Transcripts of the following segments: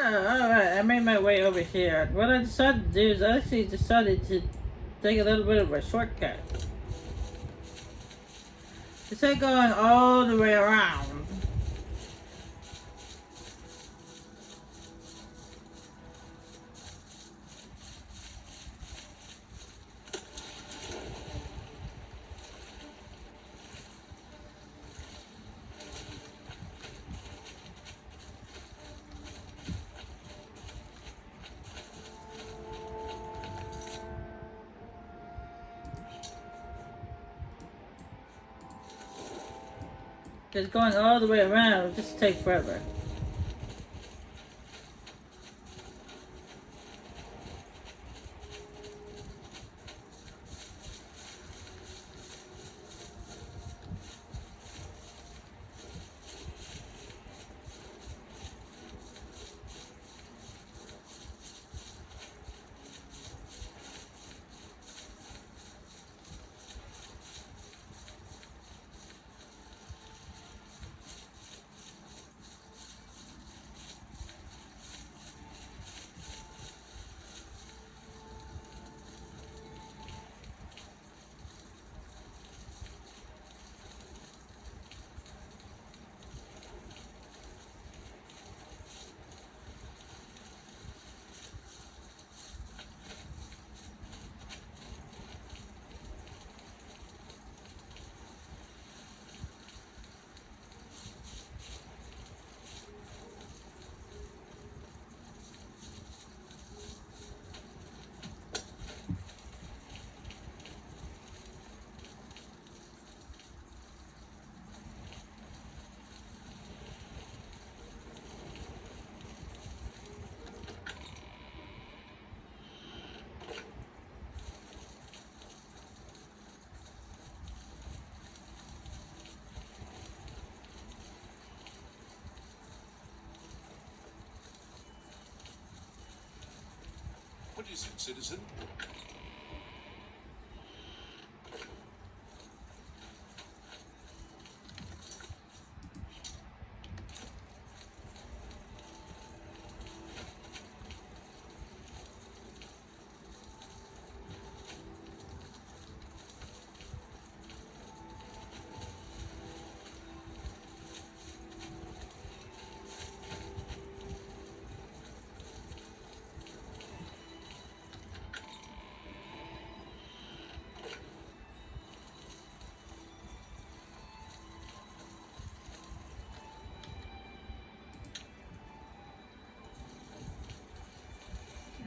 Alright, I made my way over here. What I decided to do is I actually decided to take a little bit of a shortcut. Instead of going all the way around. Because going all the way around will just take forever. What is it, citizen?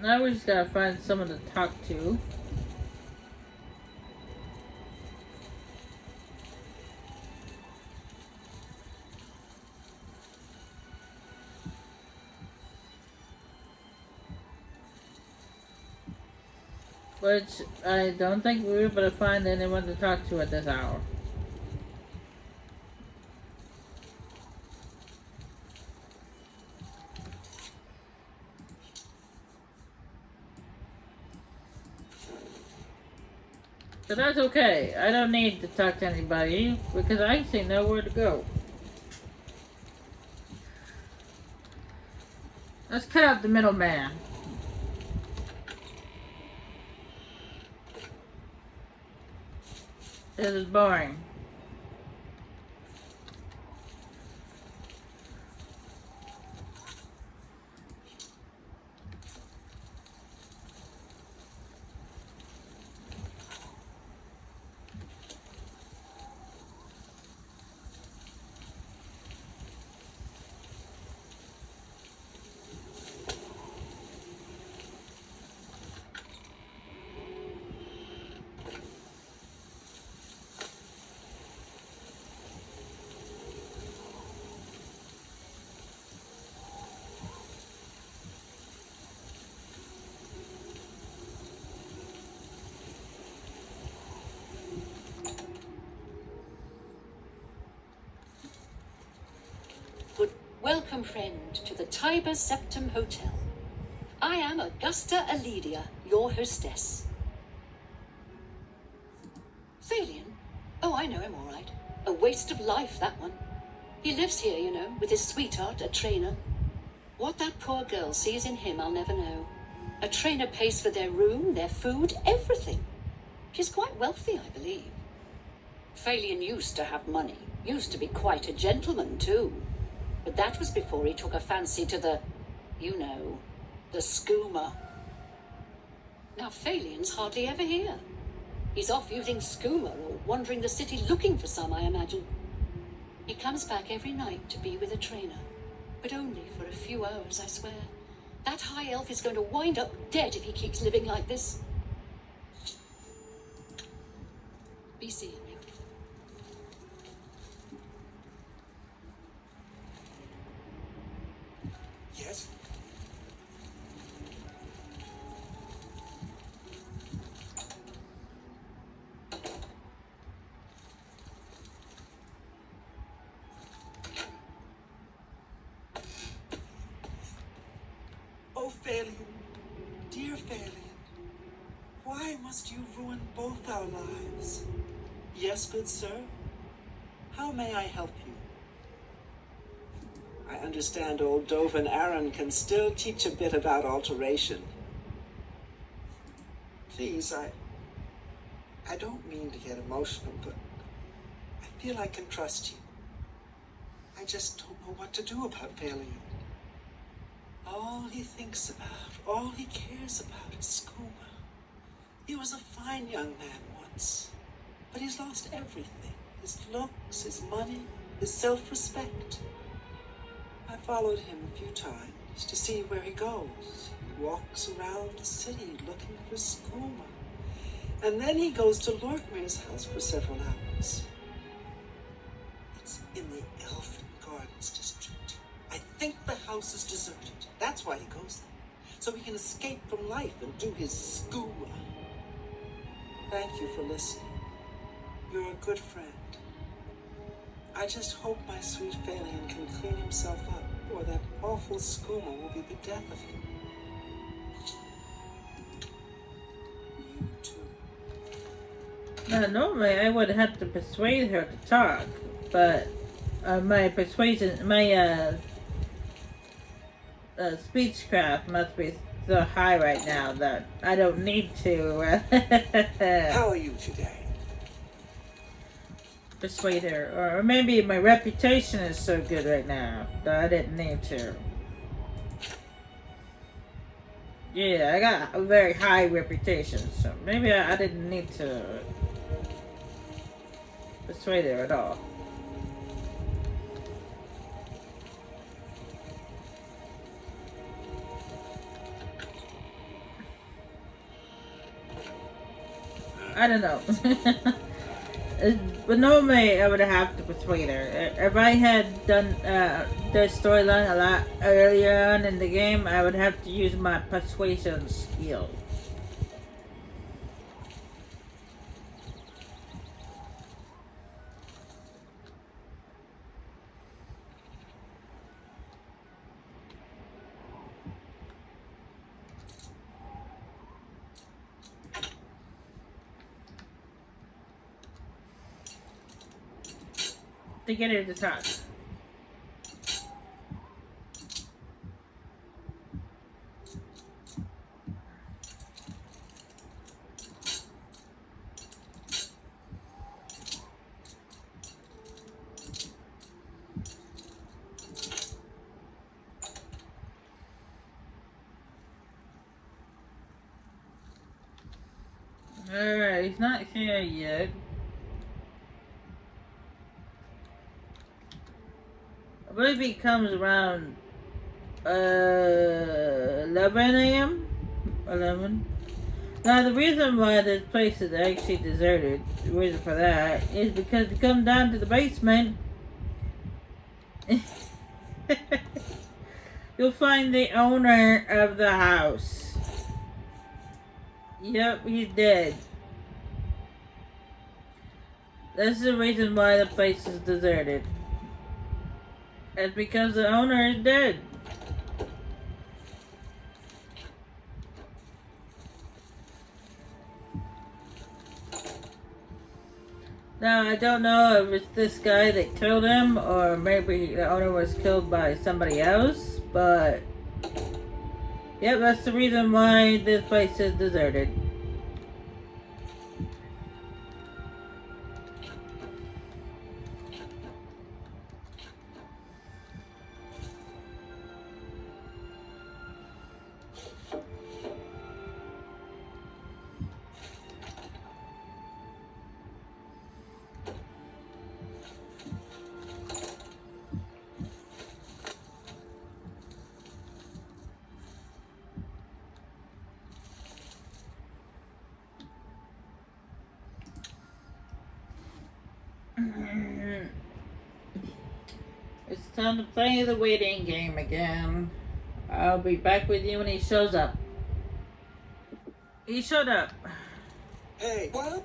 Now we just gotta find someone to talk to. Which I don't think we were able to find anyone to talk to at this hour. But that's okay. I don't need to talk to anybody because I actually know where to go. Let's cut out the middleman. This is boring. Welcome, friend, to the Tiber Septum Hotel. I am Augusta Aledia, your hostess. Thalian? Oh, I know him all right. A waste of life, that one. He lives here, you know, with his sweetheart, a trainer. What that poor girl sees in him, I'll never know. A trainer pays for their room, their food, everything. She's quite wealthy, I believe. Phalion used to have money. Used to be quite a gentleman, too. But that was before he took a fancy to the, you know, the skooma. Now Phalion's hardly ever here. He's off using skooma or wandering the city looking for some, I imagine. He comes back every night to be with a trainer. But only for a few hours, I swear. That high elf is going to wind up dead if he keeps living like this. Be seeing you. Yes? Oh, Phalion, dear Phalion, why must you ruin both our lives? Yes, good sir? How may I help you? I understand old Dovin Aaron can still teach a bit about alteration. Please, I don't mean to get emotional, but I feel I can trust you. I just don't know what to do about Phalion. All he thinks about, all he cares about is skooma. He was a fine young man once, but he's lost everything. His looks, his money, his self-respect. I followed him a few times to see where he goes. He walks around the city looking for skooma. And then he goes to Lorkmir's house for several hours. It's in the Elfin Gardens district. I think the house is deserted. That's why he goes there. So he can escape from life and do his skooma. Thank you for listening. You're a good friend. I just hope my sweet Phalion can clean himself up, or that awful skooma will be the death of him. You too. Now, normally I would have to persuade her to talk, but my persuasion, my speechcraft must be so high right now that I don't need to How are you today? persuade her. Or maybe my reputation is so good right now that I didn't need to. Yeah, I got a very high reputation, so maybe I didn't need to persuade her at all. I don't know. But normally I would have to persuade her. If I had done the storyline a lot earlier on in the game, I would have to use my persuasion skill. To get her to talk. Alright, he's not here yet. I believe he comes around 11 a.m. 11. Now the reason why this place is actually deserted, the reason for that, is because you come down to the basement, you'll find the owner of the house. Yep, he's dead. That's the reason why the place is deserted. It's because the owner is dead. Now, I don't know if it's this guy that killed him, or maybe the owner was killed by somebody else, but Yep, that's the reason why this place is deserted. It's time to play the waiting game again. I'll be back with you when he shows up. He showed up. Hey, what?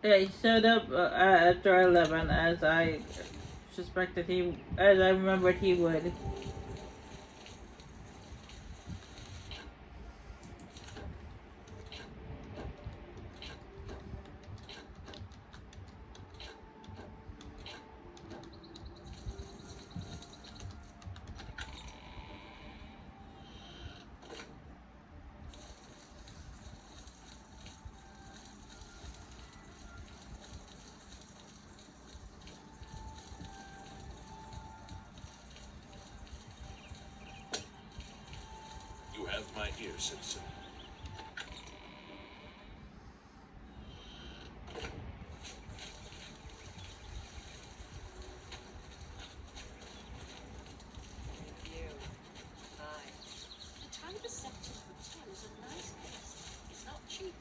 Yeah, he showed up after 11, as I suspected as I remembered he would. You have my ear, citizen. The Tiny Perceptive Hotel is a nice place. It's not cheap.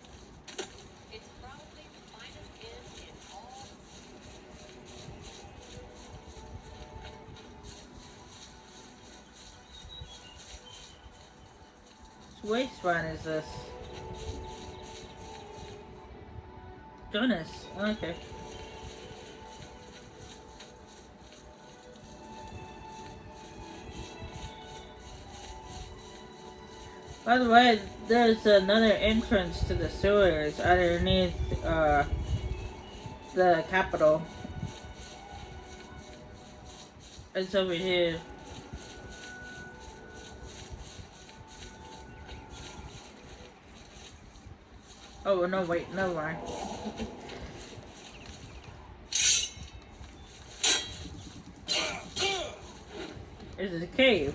It's probably the finest inn in all. Which one is this? Jonas. Okay. By the way, there's another entrance to the sewers underneath the Capitol. It's over here. Oh no! Wait, never mind. It's a cave.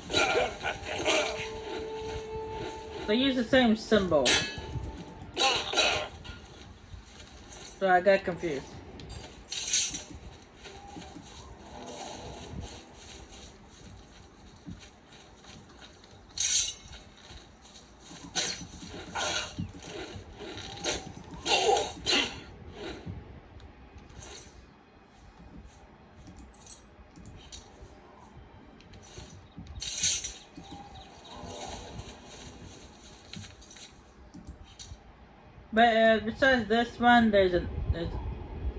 They use the same symbol. So I got confused. But besides this one, there's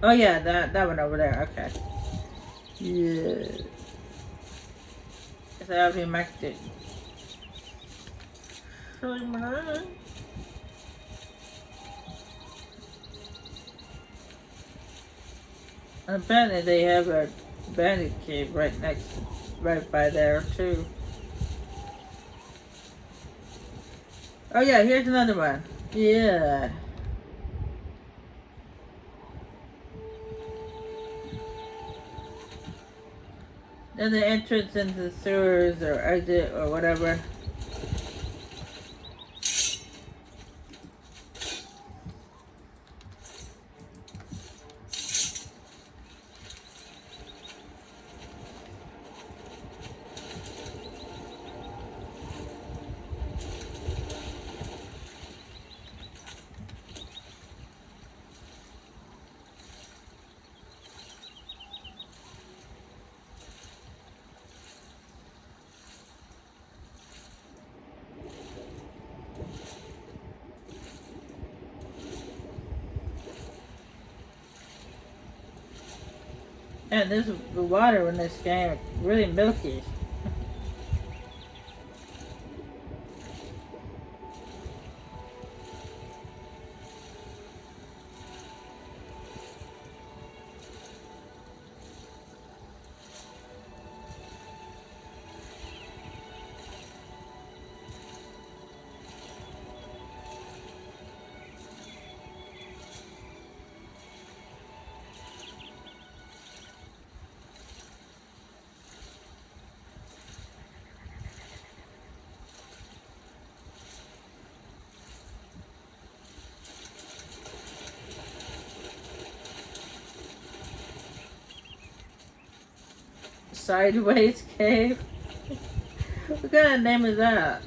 oh yeah, that one over there. Okay. Yeah. So I'll be marked it. And apparently they have a bandit cave right by there too. Oh yeah, here's another one. Yeah. Then the entrance into the sewers or exit or whatever. And this the water in this game is really milky. Sideways cave. What kind of name is that?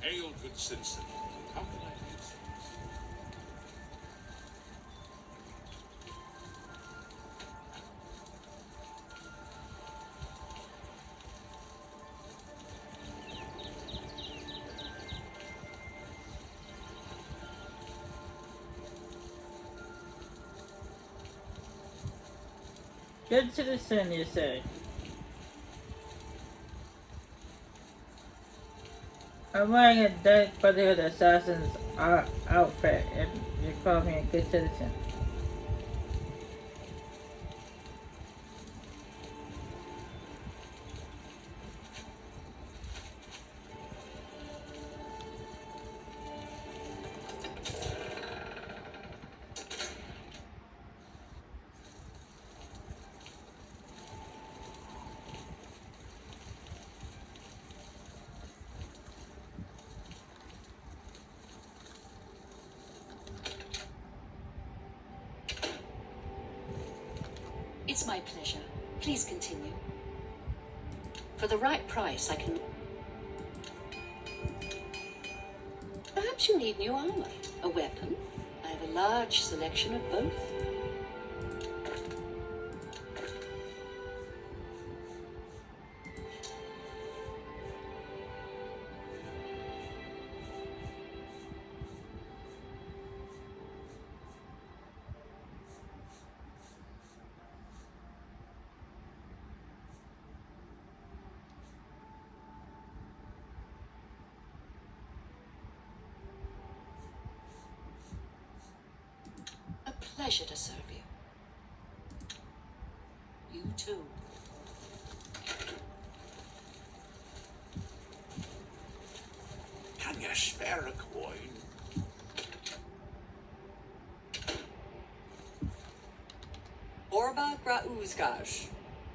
Hail, good citizen. How can I be of service? Good citizen, you say? I'm wearing a Dark Brotherhood assassin's outfit, and you call me a good citizen. It's my pleasure. Please continue. For the right price, I can... Perhaps you need new armor, a weapon. I have a large selection of both. pleasure to serve you. You too. Can you spare a coin? Orba Grauzgash.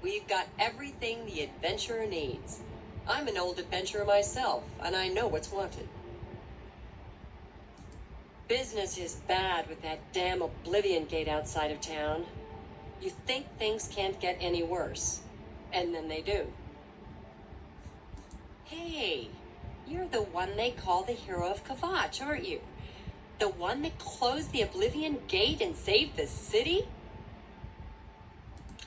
We've got everything the adventurer needs. I'm an old adventurer myself, and I know what's wanted. Business is bad with that damn Oblivion gate outside of town. You think things can't get any worse, and then they do. Hey, you're the one they call the hero of Kavach, aren't you? The one that closed the Oblivion gate and saved the city?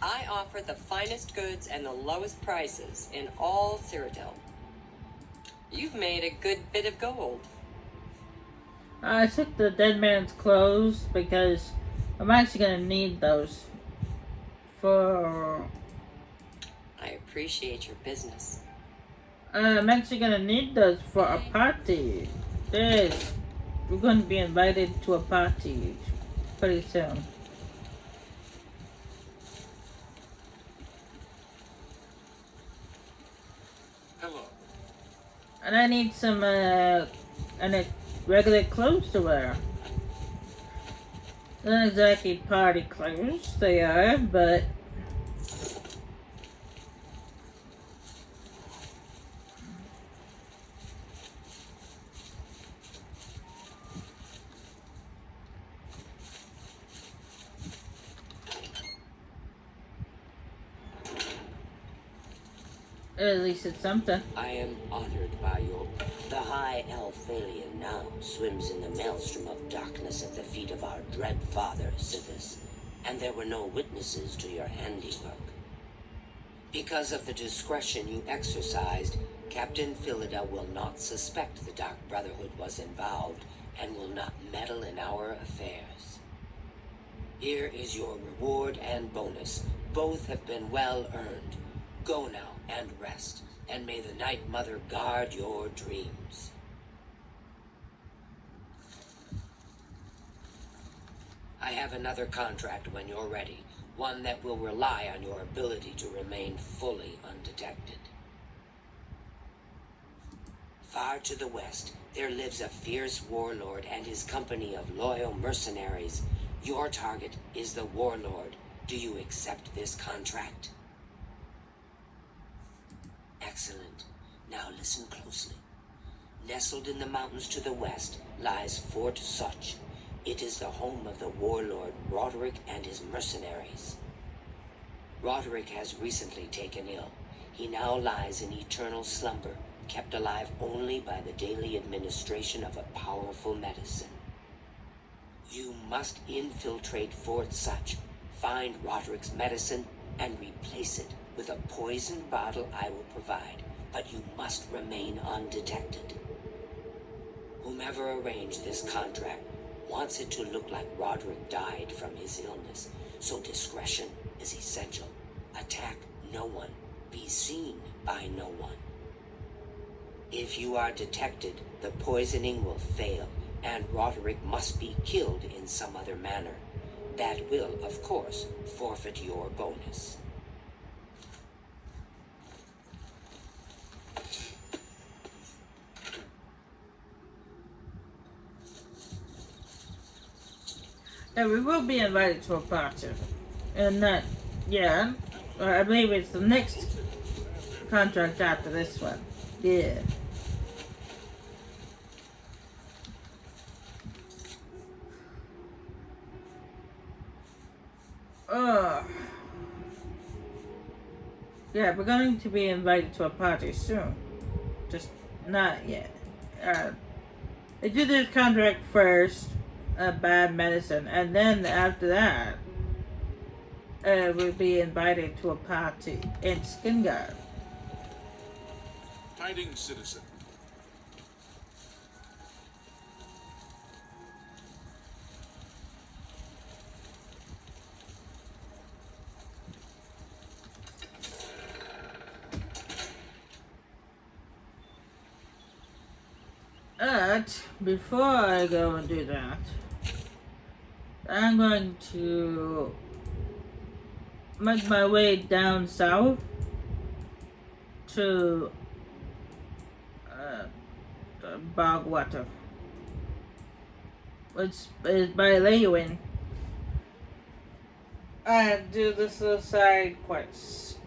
I offer the finest goods and the lowest prices in all Cyrodiil. You've made a good bit of gold. I took the dead man's clothes because I'm actually gonna need those for. I appreciate your business. I'm actually gonna need those for a party. Yes, we're gonna be invited to a party pretty soon. Hello. And I need some regular clothes to wear. Not exactly party clothes, they are, but at least it's something. I am honored by your... The high elf Phalian now swims in the maelstrom of darkness at the feet of our dread father, Sithis, and there were no witnesses to your handiwork. Because of the discretion you exercised, Captain Philida will not suspect the Dark Brotherhood was involved and will not meddle in our affairs. Here is your reward and bonus. Both have been well earned. Go now and rest, and may the Night Mother guard your dreams. I have another contract when you're ready, one that will rely on your ability to remain fully undetected. Far to the west, there lives a fierce warlord and his company of loyal mercenaries. Your target is the warlord. Do you accept this contract? Excellent. Now listen closely. Nestled in the mountains to the west lies Fort Such. It is the home of the warlord Roderick and his mercenaries. Roderick has recently taken ill. He now lies in eternal slumber, kept alive only by the daily administration of a powerful medicine. You must infiltrate Fort Such, find Roderick's medicine, and replace it with a poisoned bottle I will provide, but you must remain undetected. Whomever arranged this contract wants it to look like Roderick died from his illness, so discretion is essential. Attack no one. Be seen by no one. If you are detected, the poisoning will fail, and Roderick must be killed in some other manner. That will, of course, forfeit your bonus. Yeah, we will be invited to a party. And that, yeah, I believe it's the next contract after this one. Yeah. Yeah, we're going to be invited to a party soon. Just not yet. They do this contract first, bad medicine, and then after that, we'll be invited to a party in Skingard. Tidings, citizen. But before I go and do that, I'm going to make my way down south to the Bogwater, which is by Leywin, and do this little side quest.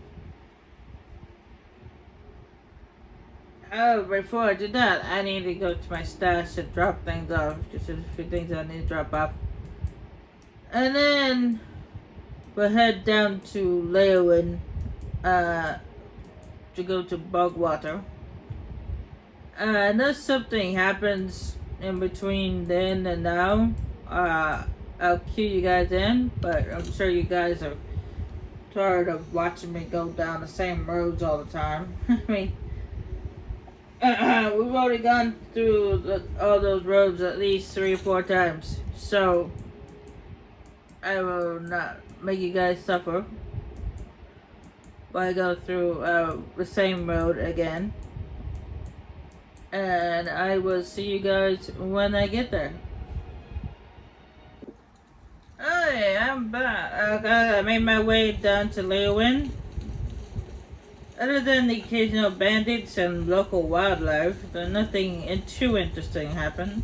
Oh, before I do that, I need to go to my stash and drop things off. Just a few things I need to drop off. And then we'll head down to Leywin to go to Bogwater. Unless something happens in between then and now, I'll cue you guys in, but I'm sure you guys are tired of watching me go down the same roads all the time. I mean, we've already gone through all those roads at least 3 or 4 times, so I will not make you guys suffer while I go through the same road again. And I will see you guys when I get there. Hey, I'm back. I made my way down to Leywin. Other than the occasional bandits and local wildlife, nothing too interesting happened.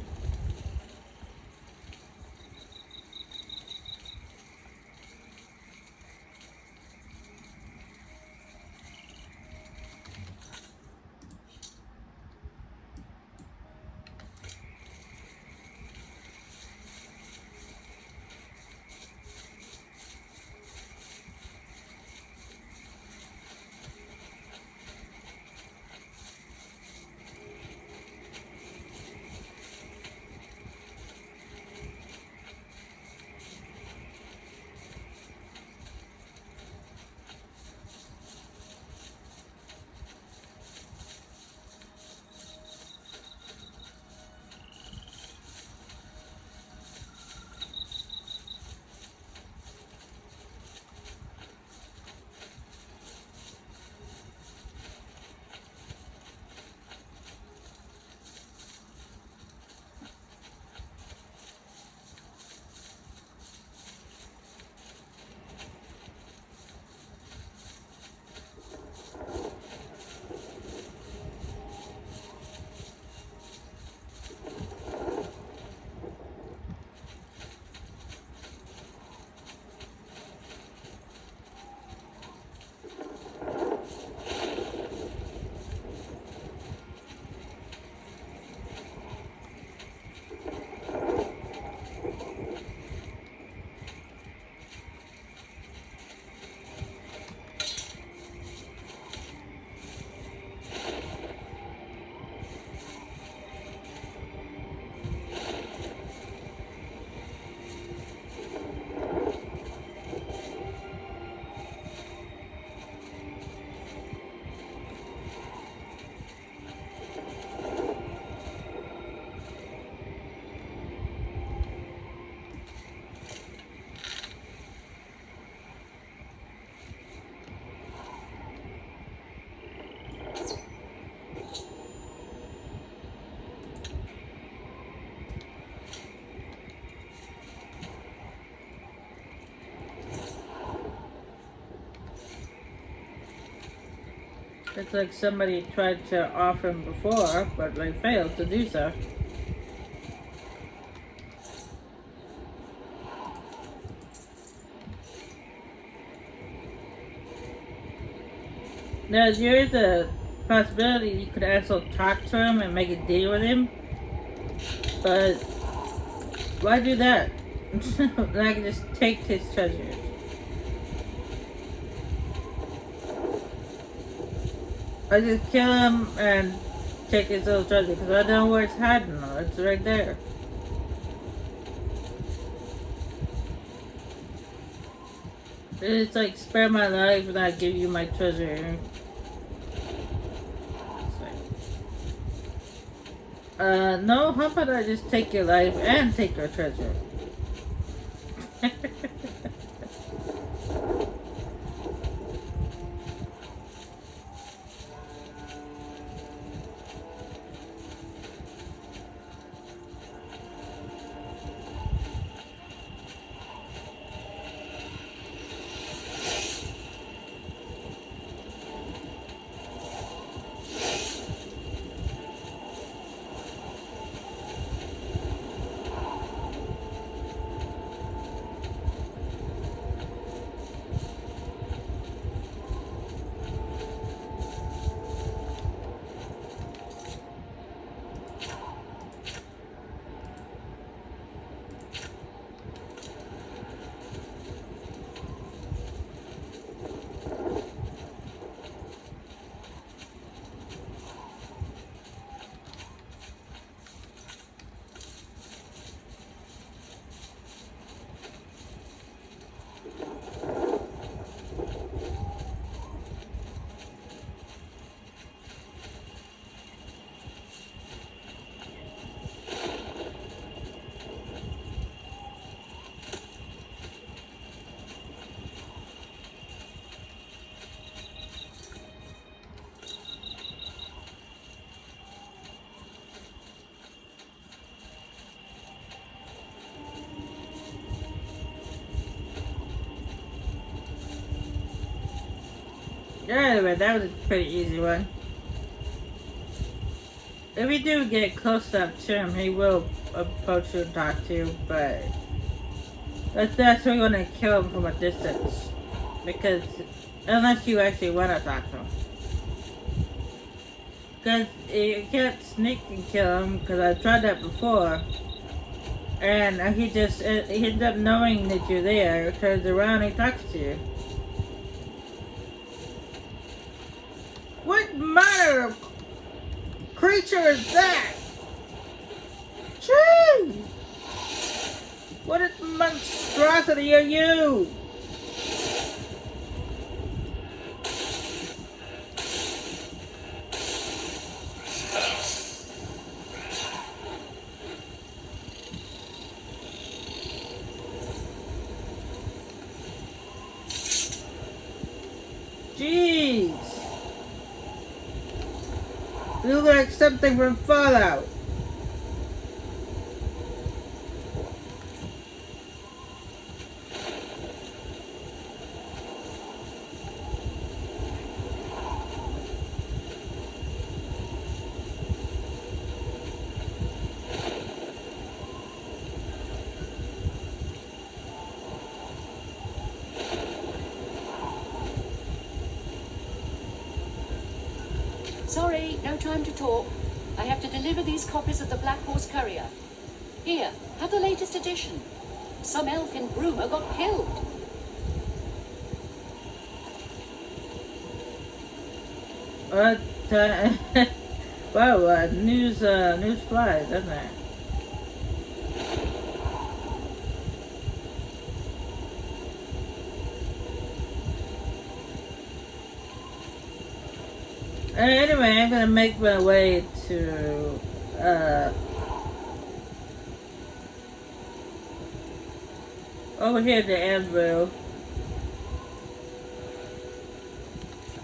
Looks like somebody tried to offer him before, but they failed to do so. Now, there's a possibility you could also talk to him and make a deal with him, but why do that? I can just take his treasures. I just kill him and take his little treasure because I don't know where it's hiding. It's right there. It's like spare my life and I give you my treasure. No, how about I just take your life and take your treasure? Anyway, that was a pretty easy one. If you do get close enough to him, he will approach you and talk to you, but that's why you're gonna kill him from a distance. Because, unless you actually want to talk to him. Because you can't sneak and kill him, because I've tried that before. And he ends up knowing that you're there, turns around and he talks to you. What manner of creature is that? Gee! What monstrosity are you? Jeez! You look like something from Fallout. Sorry, no time to talk. I have to deliver these copies of the Black Horse Courier. Here, have the latest edition. Some elf in Bruma got killed. What? Wow, news flies, doesn't it? Anyway, I'm gonna make my way to over here to Anvil,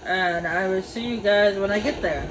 and I will see you guys when I get there.